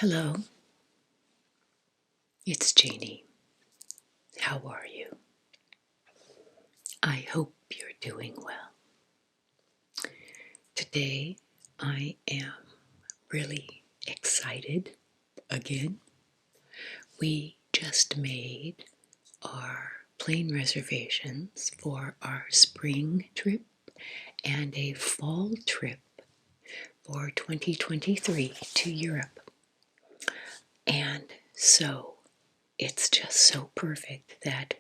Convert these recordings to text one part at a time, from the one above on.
Hello, it's Jeannie. How are you? I hope you're doing well. Today I am really excited again. We just made our plane reservations for our spring trip and a fall trip for 2023 to Europe. And so it's just so perfect that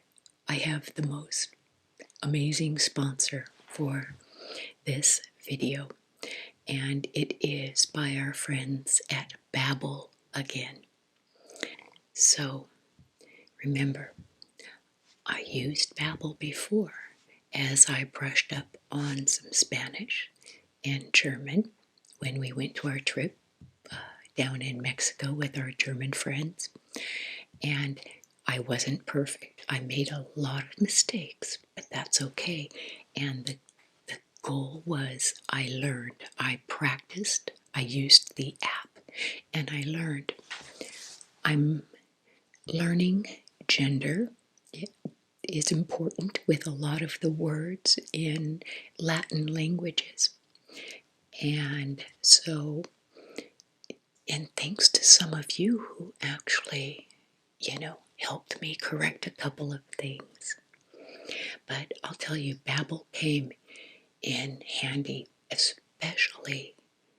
I have the most amazing sponsor for this video, and it is by our friends at Babbel again. So remember, I used Babbel before as I brushed up on some Spanish and German when we went to our trip down in Mexico with our German friends. And I wasn't perfect. I made a lot of mistakes, but that's okay. And the goal was I learned, I practiced, I used the app, and I learned. I'm learning gender. It is important with a lot of the words in Latin languages. And so, and thanks to some of you who actually, helped me correct a couple of things. But I'll tell you, Babbel came in handy, especially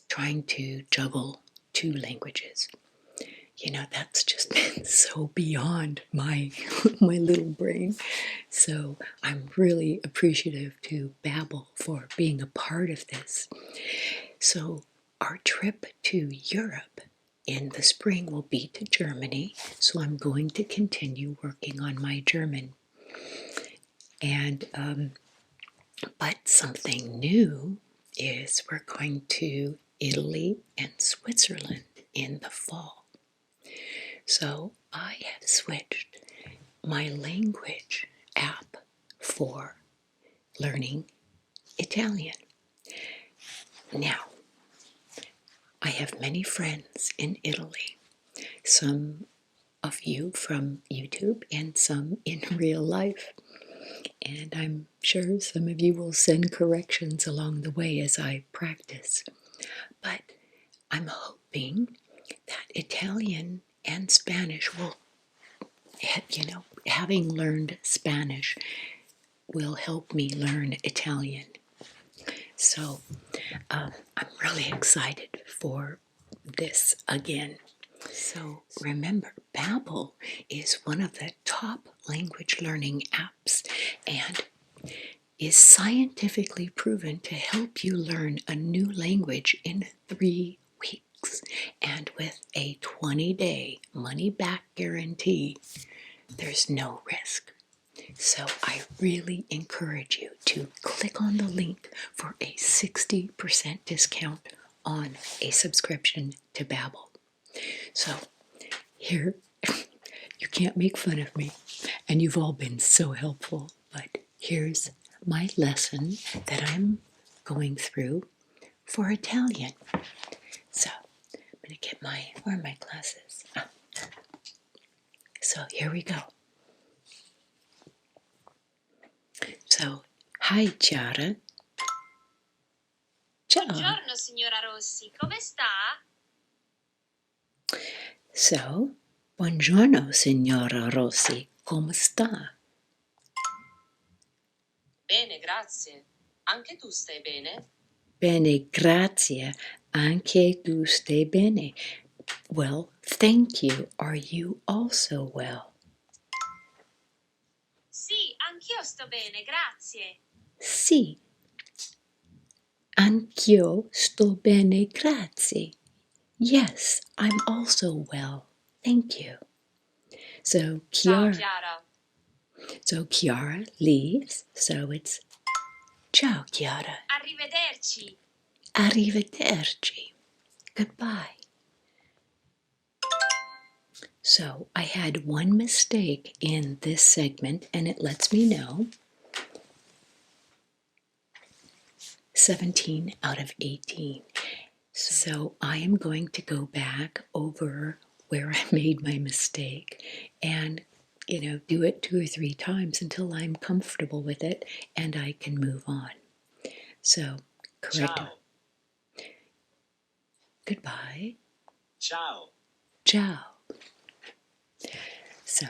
trying to juggle two languages. That's just been so beyond my little brain. So I'm really appreciative to Babbel for being a part of this. So our trip to Europe in the spring will be to Germany, so I'm going to continue working on my German. And but something new is we're going to Italy and Switzerland in the fall. So I have switched my language app for learning Italian. Now, I have many friends in Italy, some of you from YouTube and some in real life. And I'm sure some of you will send corrections along the way as I practice. But I'm hoping that Italian and Spanish will, having learned Spanish will help me learn Italian. So I'm really excited for this again. So remember, Babbel is one of the top language learning apps and is scientifically proven to help you learn a new language in 3 weeks. And with a 20-day money-back guarantee, there's no risk. So I really encourage you to click on the link for a 60% discount on a subscription to Babbel. So here, you can't make fun of me, and you've all been so helpful, but here's my lesson that I'm going through for Italian. So I'm going to get where are my glasses? Oh. So here we go. So, hi Chiara. Ciao. Buongiorno signora Rossi, come sta? So, buongiorno signora Rossi, come sta? Bene, grazie. Anche tu stai bene? Bene, grazie. Anche tu stai bene. Well, thank you. Are you also well? Sì, anch'io sto bene, grazie. Sì. Anch'io sto bene, grazie. Yes, I'm also well. Thank you. So Ciao Chiara. Chiara. So Chiara leaves. So it's ciao Chiara. Arrivederci. Arrivederci. Goodbye. So I had one mistake in this segment, and it lets me know 17 out of 18. So I am going to go back over where I made my mistake and, do it 2 or 3 times until I'm comfortable with it and I can move on. So, correct. Ciao. Goodbye. Ciao. Ciao. So,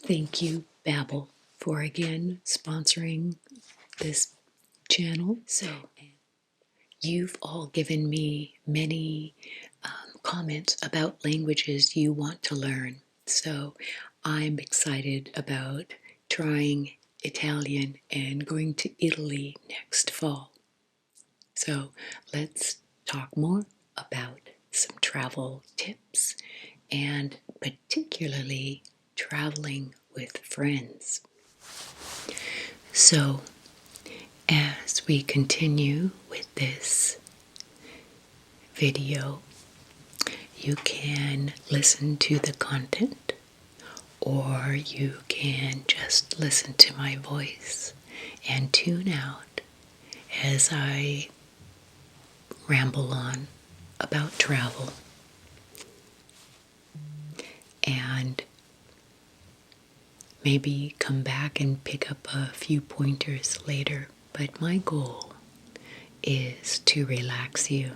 thank you, Babbel, for again sponsoring this channel. So, you've all given me many comments about languages you want to learn. So I'm excited about trying Italian and going to Italy next fall. So let's talk more about some travel tips and particularly traveling with friends. So as we continue with this video, you can listen to the content or you can just listen to my voice and tune out as I ramble on about travel. And maybe come back and pick up a few pointers later. But my goal is to relax you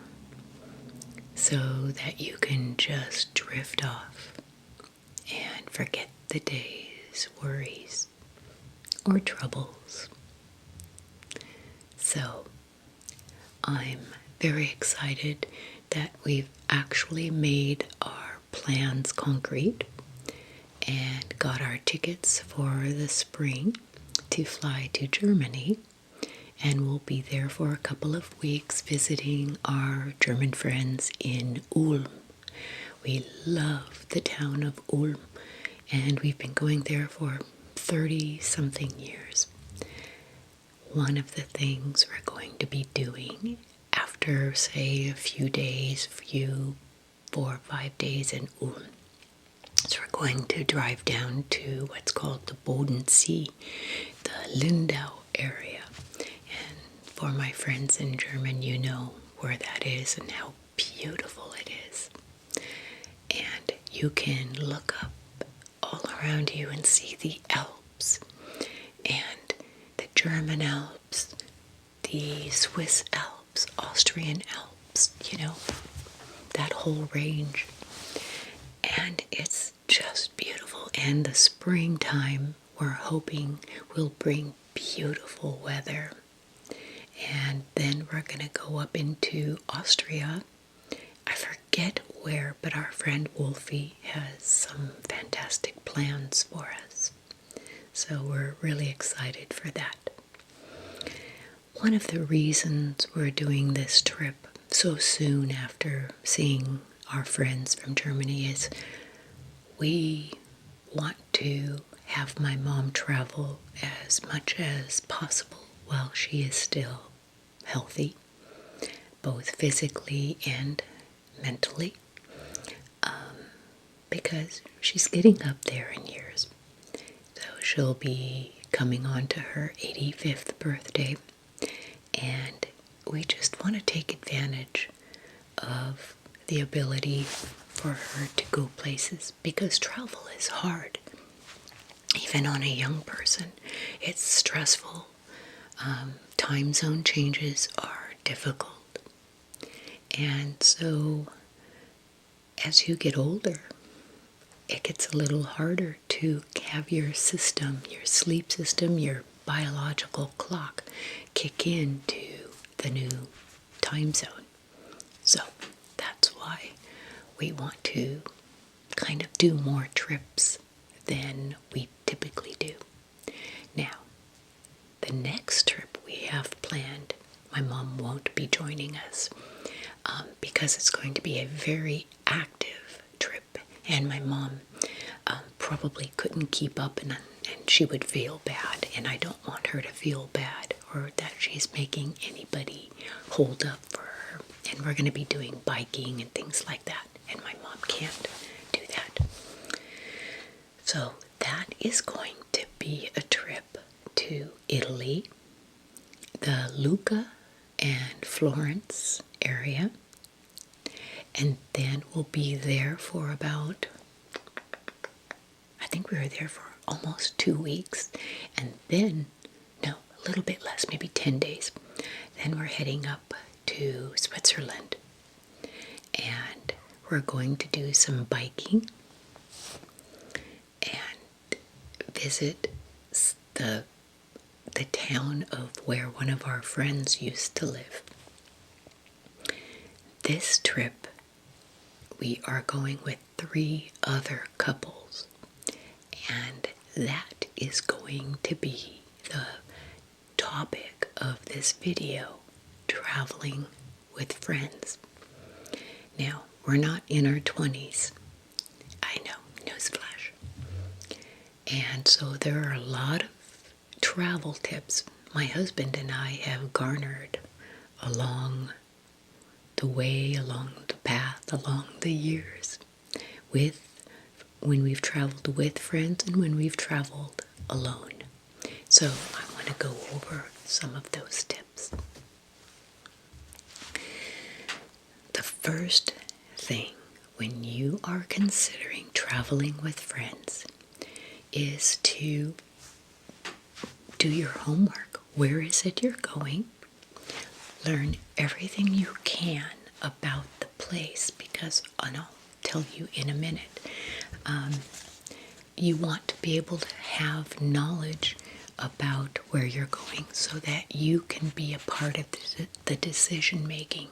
so that you can just drift off and forget the day's worries or troubles. So I'm very excited that we've actually made our plans concrete and got our tickets for the spring to fly to Germany. And we'll be there for a couple of weeks visiting our German friends in Ulm. We love the town of Ulm, and we've been going there for 30-something years. One of the things we're going to be doing after, say, a few days, 4 or 5 days in Ulm, so we're going to drive down to what's called the Bodensee, the Lindau area. And for my friends in German, you know where that is and how beautiful it is. And you can look up all around you and see the Alps and the German Alps, the Swiss Alps, Austrian Alps, that whole range. And it's just beautiful. And the springtime, we're hoping, will bring beautiful weather. And then we're going to go up into Austria. I forget where, but our friend Wolfie has some fantastic plans for us. So we're really excited for that. One of the reasons we're doing this trip so soon after seeing our friends from Germany is we want to have my mom travel as much as possible while she is still healthy, both physically and mentally, because she's getting up there in years. So she'll be coming on to her 85th birthday, and we just want to take advantage of the ability for her to go places, because travel is hard. Even on a young person, it's stressful. Time zone changes are difficult. And so as you get older, it gets a little harder to have your system, your sleep system, your biological clock kick into the new time zone. So that's why we want to kind of do more trips than we typically do. Now, the next trip we have planned, my mom won't be joining us because it's going to be a very active trip, and my mom probably couldn't keep up, and she would feel bad, and I don't want her to feel bad or that she's making anybody hold up for her. And we're going to be doing biking and things like that, and my mom can't do that. So that is going to be a trip to Italy, the Luca and Florence area, And then we'll be there for about, I think we were there for almost 2 weeks. And then, no, a little bit less, maybe 10 days. Then we're heading up to Switzerland. And we're going to do some biking and visit the town of where one of our friends used to live. This trip, we are going with 3 other couples, and that is going to be the topic of this video, traveling with friends. Now, we're not in our 20s. I know, newsflash. And so there are a lot of travel tips my husband and I have garnered along the way, along the path, along the years, when we've traveled with friends and when we've traveled alone. So I want to go over some of those tips. The first thing when you are considering traveling with friends is to do your homework. Where is it you're going? Learn everything you can about the place, because, and I'll tell you in a minute, you want to be able to have knowledge about where you're going so that you can be a part of the decision making.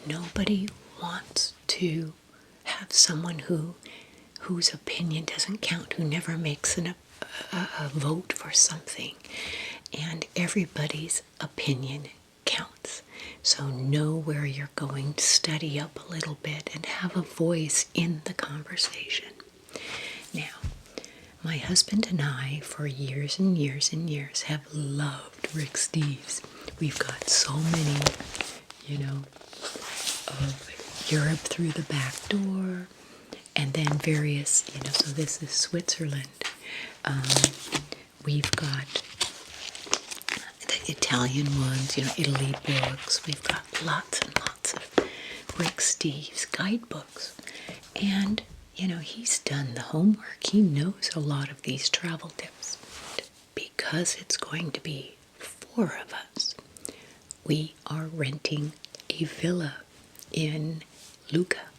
Nobody wants to have someone whose opinion doesn't count, who never makes a vote for something. And everybody's opinion counts. So know where you're going, study up a little bit, and have a voice in the conversation. Now, my husband and I, for years and years and years, have loved Rick Steves. We've got so many, of Europe through the back door, and then various, so this is Switzerland. We've got the Italian ones, Italy books. We've got lots and lots of Rick Steves guidebooks. And, he's done the homework. He knows a lot of these travel tips. Because it's going to be 4 of us, we are renting a villa in Luca.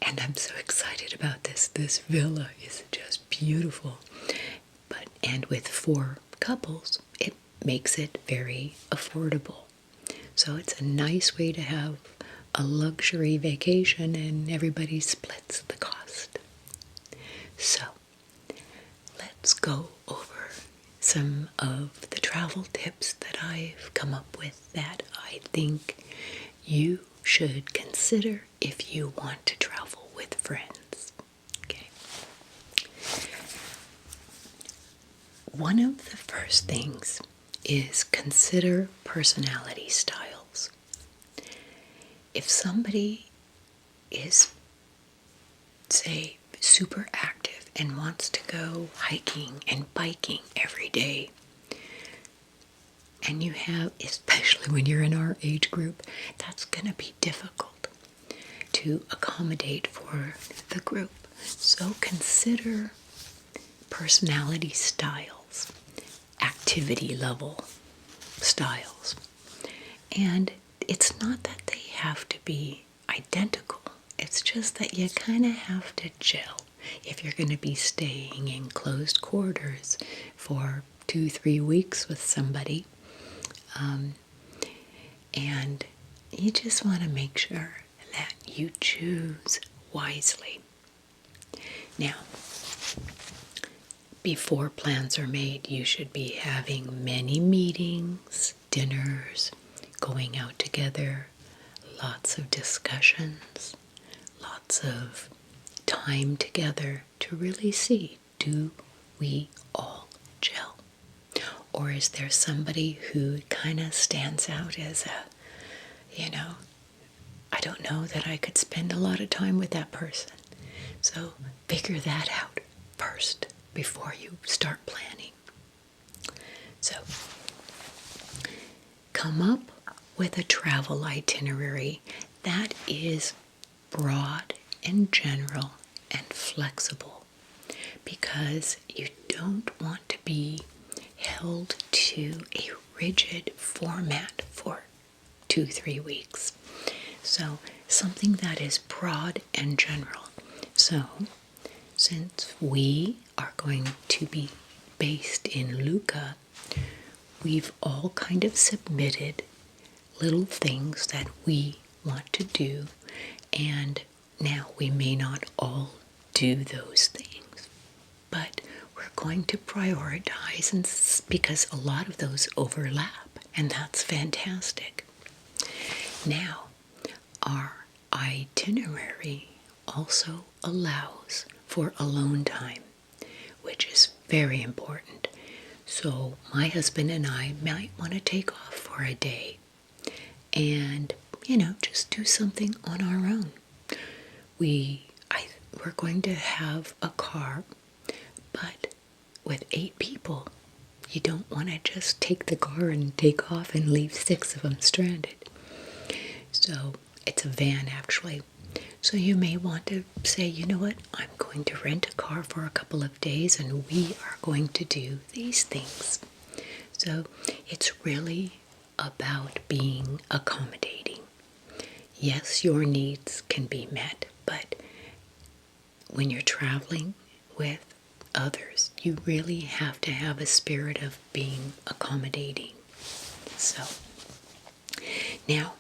And I'm so excited about this. This villa is just beautiful. And with 4 couples, it makes it very affordable. So it's a nice way to have a luxury vacation and everybody splits the cost. So let's go over some of the travel tips that I've come up with that I think you should consider if you want to travel with friends. Okay. One of the first things is consider personality styles. If somebody is, say, super active and wants to go hiking and biking every day, and you have, especially when you're in our age group, that's going to be difficult to accommodate for the group. So consider personality styles, activity level styles. And it's not that they have to be identical. It's just that you kind of have to gel. If you're going to be staying in closed quarters for 2-3 weeks with somebody, and you just want to make sure that you choose wisely. Now, before plans are made, you should be having many meetings, dinners, going out together, lots of discussions, lots of time together to really see, do we all gel? Or is there somebody who kind of stands out as I don't know that I could spend a lot of time with that person. So figure that out first before you start planning. So come up with a travel itinerary that is broad and general and flexible, because you don't want to be held to a rigid format for 2-3 weeks. So something that is broad and general. So since we are going to be based in Luca, we've all kind of submitted little things that we want to do, and now we may not all do those things, but we're going to prioritize, and because a lot of those overlap, and that's fantastic. Now, our itinerary also allows for alone time, which is very important. So my husband and I might want to take off for a day and, just do something on our own. We're going to have a car, but with 8 people, you don't want to just take the car and take off and leave 6 of them stranded. So it's a van, actually. So you may want to say, you know what, I'm going to rent a car for a couple of days and we are going to do these things. So it's really about being accommodating. Yes, your needs can be met, but when you're traveling with others, you really have to have a spirit of being accommodating. So now,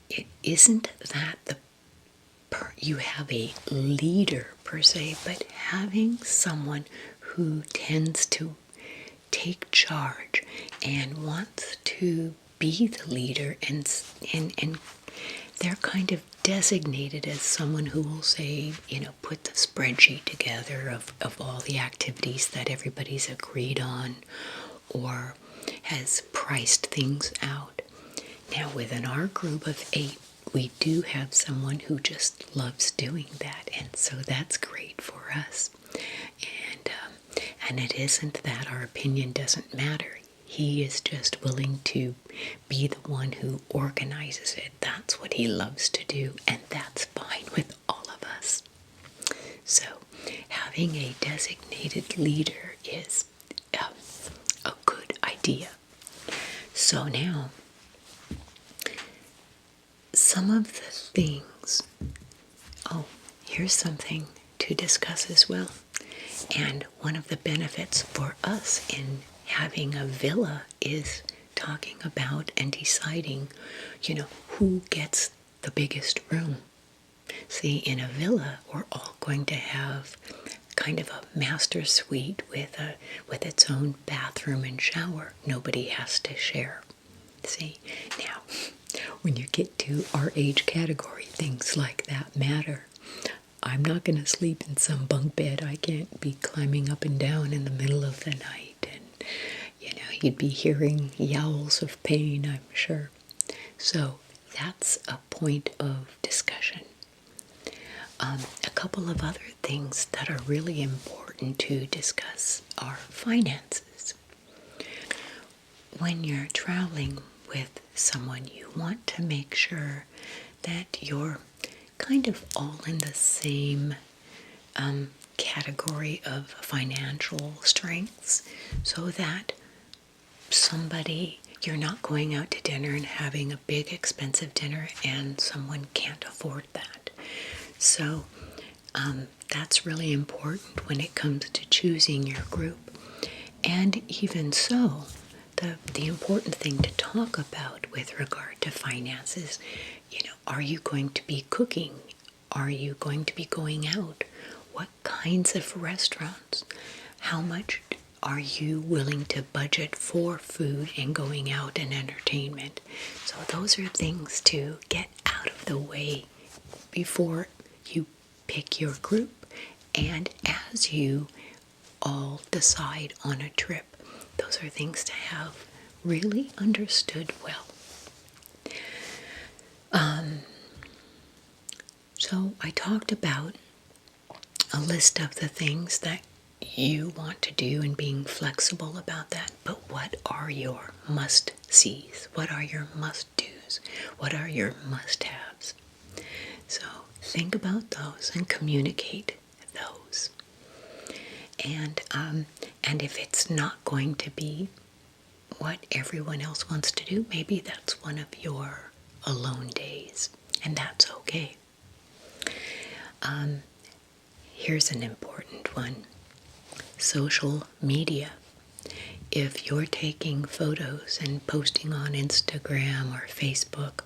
it isn't that you have a leader per se, but having someone who tends to take charge and wants to be the leader, and they're kind of designated as someone who will say, put the spreadsheet together of all the activities that everybody's agreed on or has priced things out. Now, within our group of 8, we do have someone who just loves doing that, and so that's great for us. And it isn't that our opinion doesn't matter. He is just willing to be the one who organizes it. That's what he loves to do, and that's fine with all of us. So having a designated leader is a good idea. So now, some of the things, here's something to discuss as well. And one of the benefits for us in having a villa is talking about and deciding, who gets the biggest room. See, in a villa, we're all going to have kind of a master suite with its own bathroom and shower. Nobody has to share. See, now, when you get to our age category, things like that matter. I'm not going to sleep in some bunk bed. I can't be climbing up and down in the middle of the night. And, you'd be hearing yowls of pain, I'm sure. So that's a point of discussion. A couple of other things that are really important to discuss are finances. When you're traveling with someone, you want to make sure that you're kind of all in the same category of financial strengths, so that you're not going out to dinner and having a big expensive dinner and someone can't afford that. So that's really important when it comes to choosing your group. And even so, the important thing to talk about with regard to finances, are you going to be cooking? Are you going to be going out? What kinds of restaurants? How much are you willing to budget for food and going out and entertainment? So those are things to get out of the way before you pick your group, and as you all decide on a trip. Those are things to have really understood well. So I talked about a list of the things that you want to do and being flexible about that, but what are your must-sees? What are your must-dos? photos? What are your must-haves? So think about those and communicate those. And if it's not going to be what everyone else wants to do, maybe that's one of your alone days, and that's okay. Here's an important one. Social media. If you're taking photos and posting on Instagram or Facebook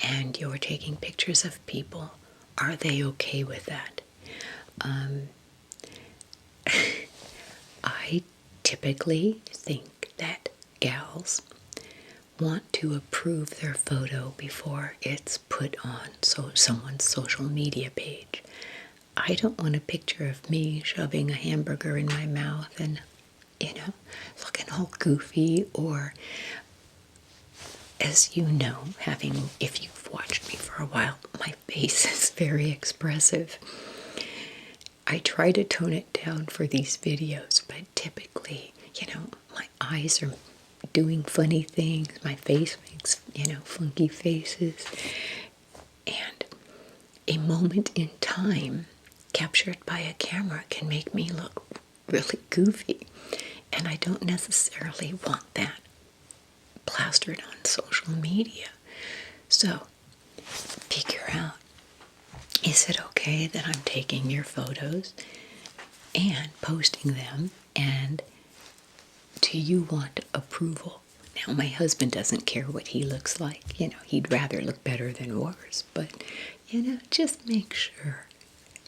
and you're taking pictures of people, are they okay with that? I typically think that gals want to approve their photo before it's put on someone's social media page. I don't want a picture of me shoving a hamburger in my mouth and, looking all goofy, or, as you know, if you've watched me for a while, my face is very expressive. I try to tone it down for these videos, but typically, my eyes are doing funny things, my face makes, funky faces, and a moment in time captured by a camera can make me look really goofy, and I don't necessarily want that plastered on social media. So figure out, is it okay that I'm taking your photos and posting them, and do you want approval? Now, my husband doesn't care what he looks like. He'd rather look better than worse, but just make sure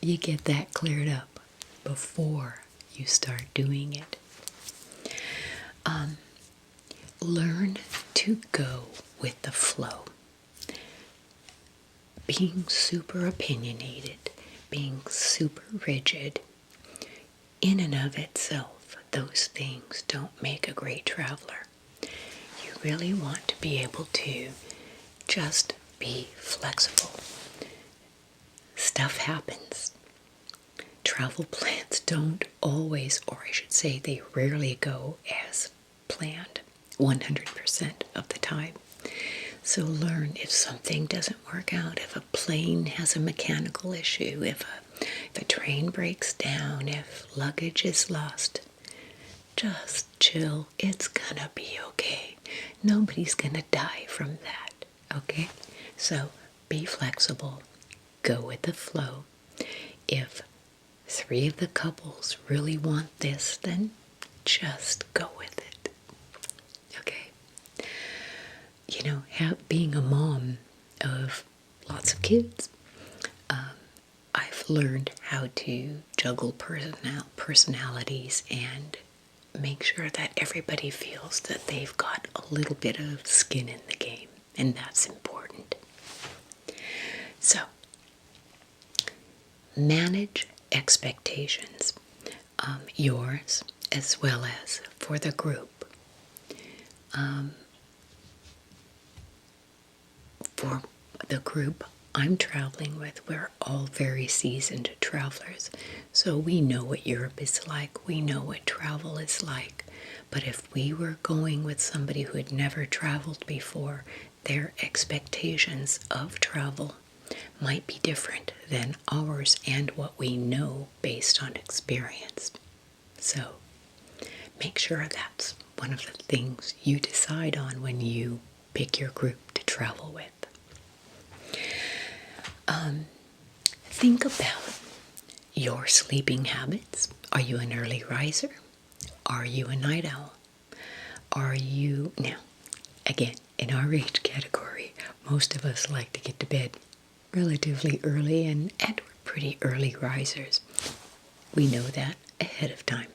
you get that cleared up before you start doing it. Learn to go with the flow. Being super opinionated, being super rigid, in and of itself, those things don't make a great traveler. You really want to be able to just be flexible. Stuff happens. Travel plans don't always, or I should say they rarely go as planned 100% of the time. So learn if something doesn't work out, if a plane has a mechanical issue, if a train breaks down, if luggage is lost. Just chill. It's gonna be okay. Nobody's gonna die from that, okay? So be flexible. Go with the flow. If 3 of the couples really want this, then just go with it, okay? Being a mom of lots of kids, I've learned how to juggle personalities and make sure that everybody feels that they've got a little bit of skin in the game, and that's important. So, manage expectations, yours as well as for the group. For the group I'm traveling with, we're all very seasoned travelers, so we know what Europe is like, we know what travel is like. But if we were going with somebody who had never traveled before, their expectations of travel might be different than ours and what we know based on experience. So make sure that's one of the things you decide on when you pick your group to travel with. Think about your sleeping habits. Are you an early riser? Are you a night owl? Now, again, in our age category, most of us like to get to bed relatively early, and we're pretty early risers. We know that ahead of time.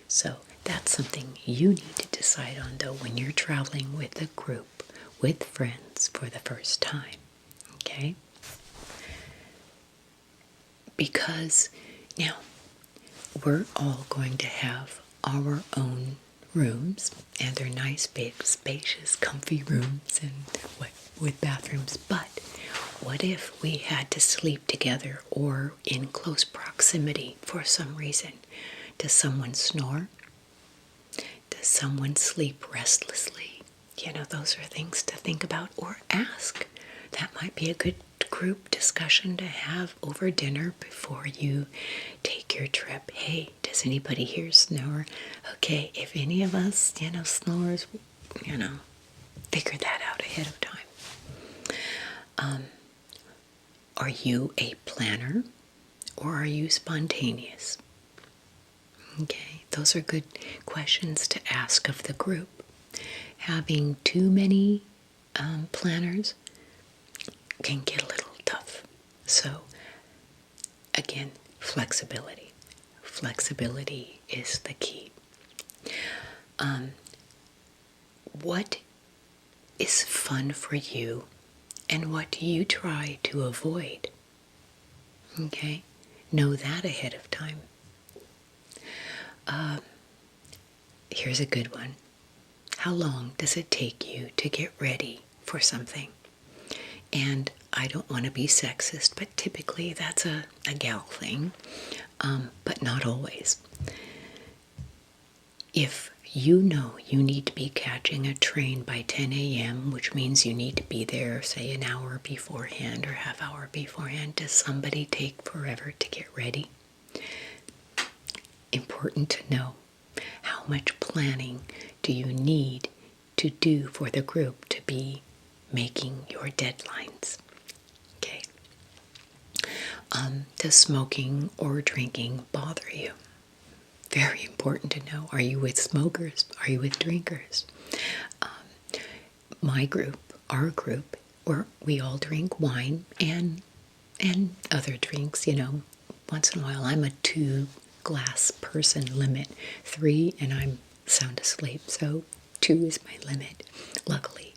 So that's something you need to decide on, though, when you're traveling with a group, with friends for the first time. Okay? Because now we're all going to have our own rooms, and they're nice, big, spacious, comfy rooms and with bathrooms. But what if we had to sleep together or in close proximity for some reason? Does someone snore? Does someone sleep restlessly? those are things to think about or ask. That might be a good group discussion to have over dinner before you take your trip. Hey, does anybody here snore? Okay, if any of us, snores, figure that out ahead of time. Are you a planner or are you spontaneous? Okay, those are good questions to ask of the group. Having too many planners can get a little tough. So, again, flexibility. Flexibility is the key. What is fun for you and what do you try to avoid? Okay, know that ahead of time. Here's a good one. How long does it take you to get ready for something? And I don't want to be sexist, but typically that's a gal thing, but not always. If you know you need to be catching a train by 10 a.m., which means you need to be there, say, an hour beforehand or half hour beforehand, does somebody take forever to get ready? Important to know. How much planning do you need to do for the group to be making your deadlines? Okay. Does smoking or drinking bother you? Very important to know. Are you with smokers? Are you with drinkers? My group, our group, we all drink wine and other drinks, once in a while. I'm a 2-glass person limit. 3 and I'm sound asleep, so 2 is my limit, luckily.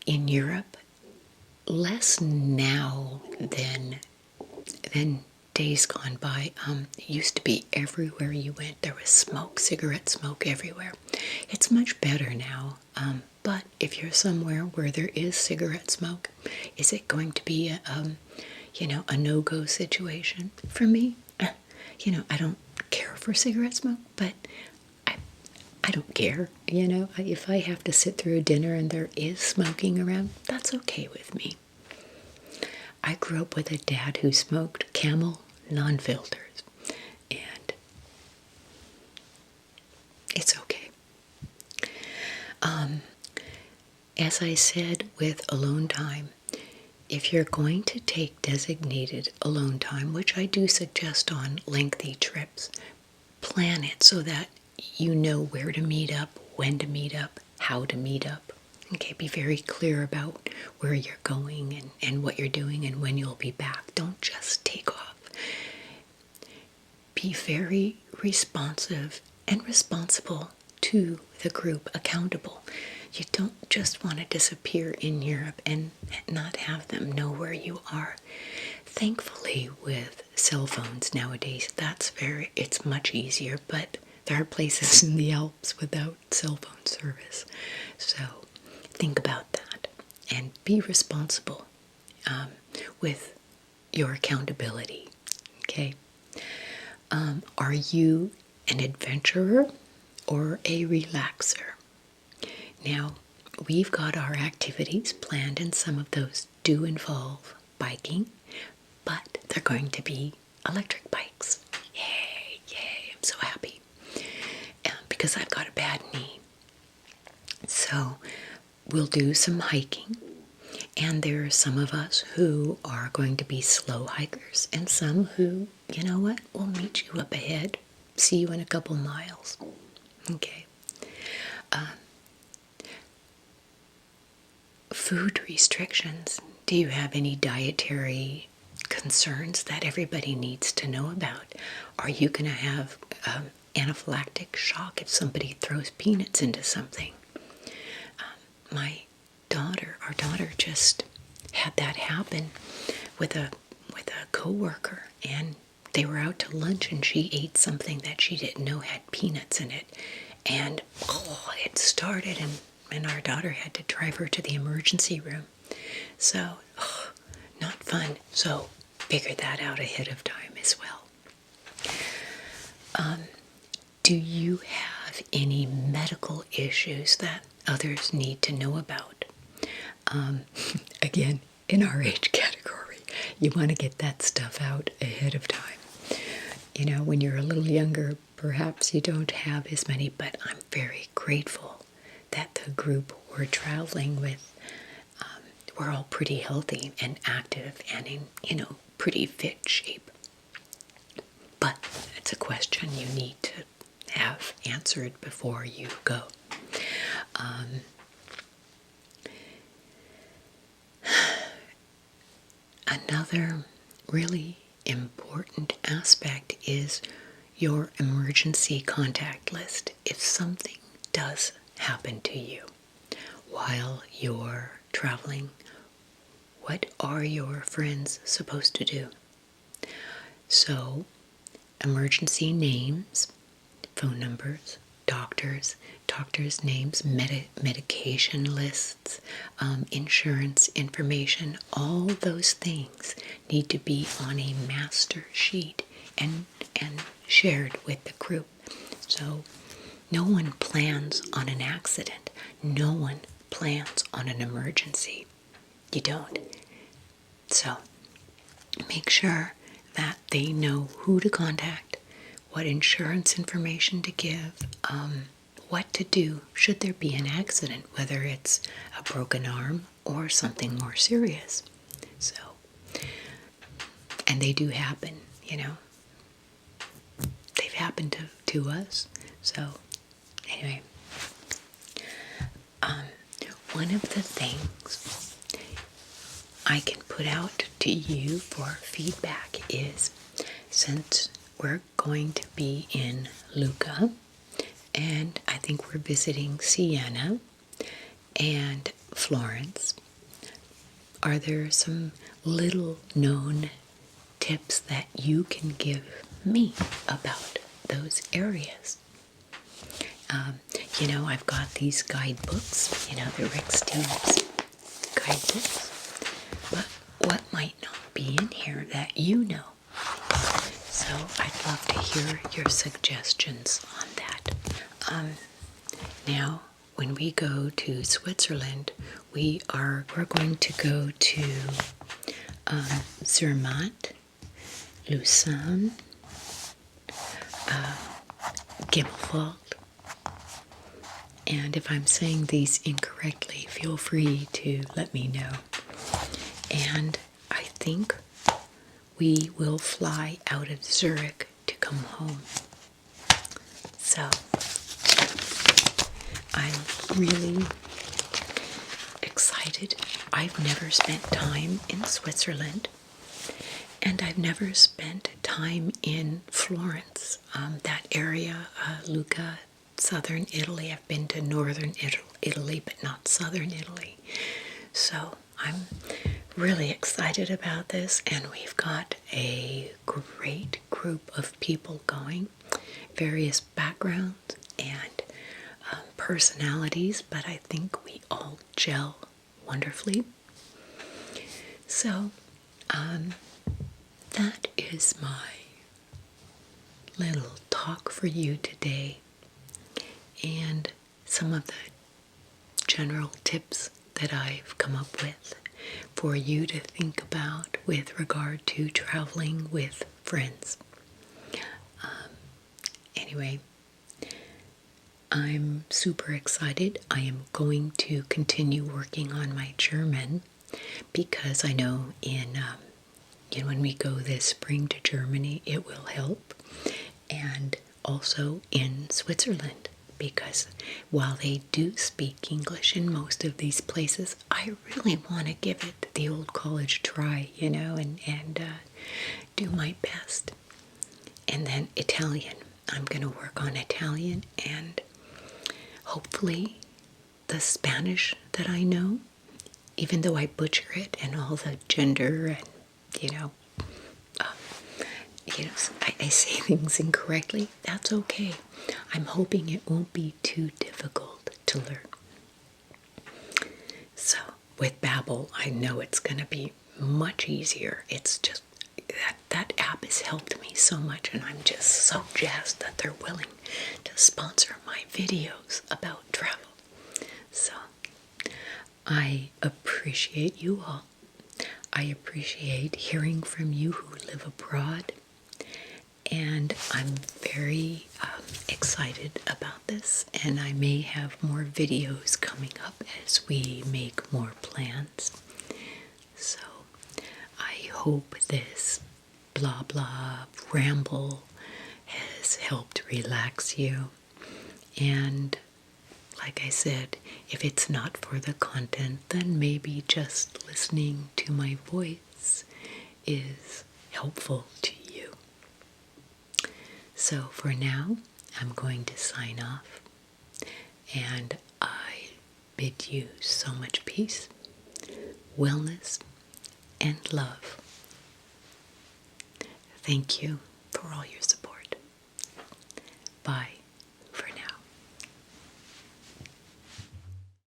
In Europe, less now than days gone by. It used to be everywhere you went there was smoke, cigarette smoke everywhere. It's much better now, but if you're somewhere where there is cigarette smoke, is it going to be a no-go situation? For me, I don't care for cigarette smoke, but I don't care. If I have to sit through a dinner and there is smoking around, that's okay with me. I grew up with a dad who smoked Camel non-filters, and it's okay. As I said with alone time, if you're going to take designated alone time, which I do suggest on lengthy trips, plan it so that you know where to meet up, when to meet up, how to meet up. Okay, be very clear about where you're going and what you're doing and when you'll be back. Don't just take off. Be very responsive and responsible to the group, accountable. You don't just want to disappear in Europe and not have them know where you are. Thankfully, with cell phones nowadays, it's much easier, but there are places in the Alps without cell phone service. So think about that and be responsible with your accountability. Okay? Are you an adventurer or a relaxer? Now, we've got our activities planned, and some of those do involve biking, but they're going to be electric bikes. Yay, yay, I'm so happy. Because I've got a bad knee. So we'll do some hiking, and there are some of us who are going to be slow hikers, and some who, will meet you up ahead, see you in a couple miles. Okay. Food restrictions. Do you have any dietary concerns that everybody needs to know about? Are you going to have anaphylactic shock if somebody throws peanuts into something? Our daughter just had that happen with a coworker, and they were out to lunch and she ate something that she didn't know had peanuts in it, and it started, and our daughter had to drive her to the emergency room. So not fun. So figure that out ahead of time as well. Do you have have any medical issues that others need to know about. Again, in our age category, you want to get that stuff out ahead of time. You know, when you're a little younger, perhaps you don't have as many, but I'm very grateful that the group we're traveling with, we're all pretty healthy and active and in, pretty fit shape. But it's a question you need to have answered before you go. Another really important aspect is your emergency contact list. If something does happen to you while you're traveling, what are your friends supposed to do? So, emergency names, phone numbers, doctors' names, medication lists, insurance information, all those things need to be on a master sheet and shared with the group. So no one plans on an accident. No one plans on an emergency. You don't. So make sure that they know who to contact, what insurance information to give, what to do should there be an accident, whether it's a broken arm or something more serious. So, and they do happen, They've happened to us. So, anyway, one of the things I can put out to you for feedback is, since we're going to be in Luca, and I think we're visiting Siena and Florence, are there some little known tips that you can give me about those areas? I've got these guidebooks, the Rick Steves guidebooks, but what might not be in here that you know? So I'd love to hear your suggestions on that. Now, when we go to Switzerland, we're going to go to Zermatt, Lucerne, Gimmelwald, and if I'm saying these incorrectly, feel free to let me know. And I think we will fly out of Zurich to come home. So I'm really excited. I've never spent time in Switzerland, and I've never spent time in Florence, that area, Luca, southern Italy. I've been to northern Italy, but not southern Italy. So I'm really excited about this, and we've got a great group of people going, various backgrounds and personalities, but I think we all gel wonderfully. So that is my little talk for you today, and some of the general tips that I've come up with for you to think about with regard to traveling with friends. Anyway, I'm super excited. I am going to continue working on my German, because I know when we go this spring to Germany, it will help. And also in Switzerland, because while they do speak English in most of these places, I really want to give it the old college try, and do my best. And then Italian. I'm going to work on Italian, and hopefully the Spanish that I know, even though I butcher it and all the gender and, I say things incorrectly, that's okay. I'm hoping it won't be too difficult to learn. So with Babbel, I know it's going to be much easier. It's just that app has helped me so much, and I'm just so jazzed that they're willing to sponsor my videos about travel. So I appreciate you all. I appreciate hearing from you who live abroad, and I'm very excited about this, and I may have more videos coming up as we make more plans. So I hope this blah blah ramble has helped relax you. And like I said, if it's not for the content, then maybe just listening to my voice is helpful to you. So for now, I'm going to sign off, and I bid you so much peace, wellness, and love. Thank you for all your support. Bye.